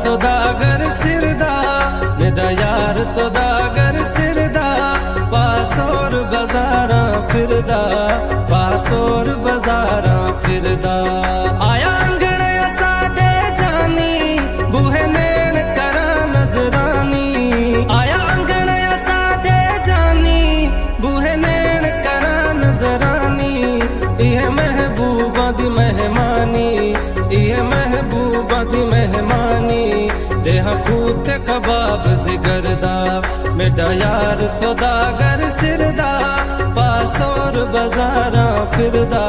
सौदागर सिरदा मेरा यार सौदागर सिरदा पासोर बाजारा फिरदा पासोर बाजारा फिरदा आया अंगड़े साडे जानी बूहे नेण करा नजरानी आया अंगड़े साडे जानी बूहे नेण करा नजरानी ये महबूबा दी मेहमानी ये महबूबा दी मेहमानी देहा खूत कबाब जिगरदा मेरा यार सौदागर सिरदा पासोर बाजारा फिरदा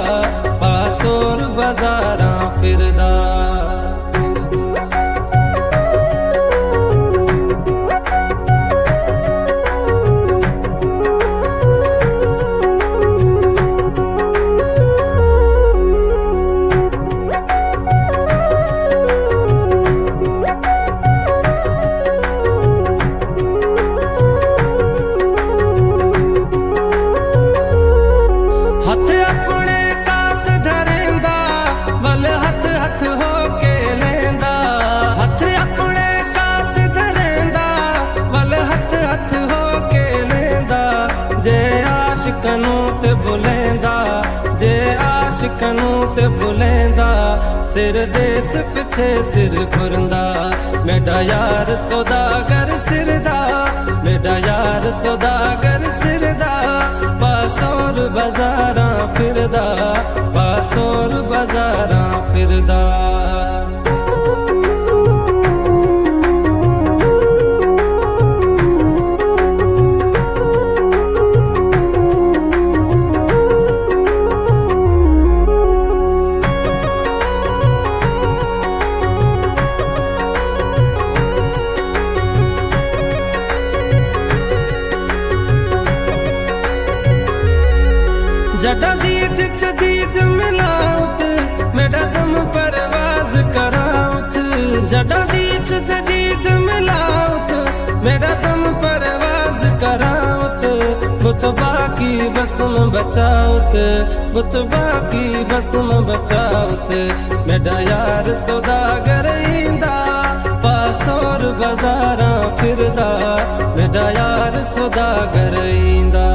पासोर बाजारा फिरदा आशिकनू ते बुलेंदा जे आशिकनू ते बुलेंदा सिर देस पिछे सिर घुरंदा मेरा यार सौदागर सिरदा मेरा यार सौदागर सिरदा पासोर बाजारा फिरदा पासोर बाजारा फिरदा जटा दीद चदीद मिलाउत मेरा दम परवाज कराउत जटा दीद चदीद मिलाउत मेरा दम परवाज कराउत बुतबा की बसम बचाउत बुतबा की बसम बचाउत मेरा यार सौदागर इंदा पासोर बाजारा फिरदा मेरा यार सौदागर इंदा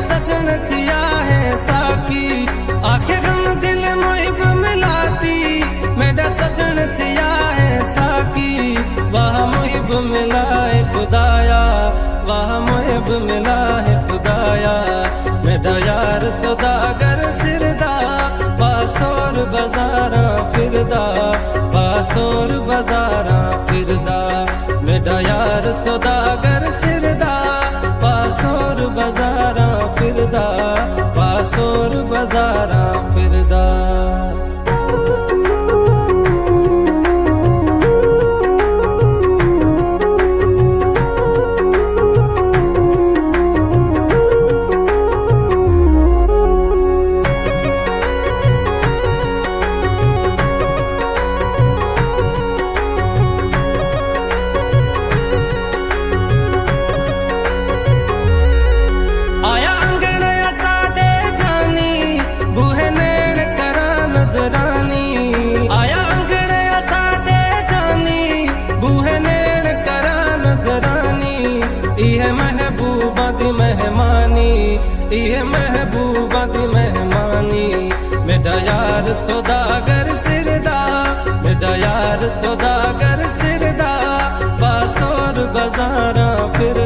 सजन थिया है साकी आखे गम दिल मोहिब मिलाती मेरा सजन थिया है साकी वाह मोहिब मिला है खुदाया वाह मोहिब मिला है खुदाया मेरा यार सौदागर सिरदा पासोर बाजारा फिरदा पासोर बाजारा फिरदा मेरा यार सौदागर सिरदा पासोर बाजारा फिरदा पासोर बाजारा फिरदा आया अंगड़े साडे जानी बूहे नेण करा नजरानी ये महबूबा दी मेहमानी ये महबूबा दी मेहमानी मेरा यार सौदागर सिरदा मेरा यार सौदागर सिरदा पासोर बाजारा फिर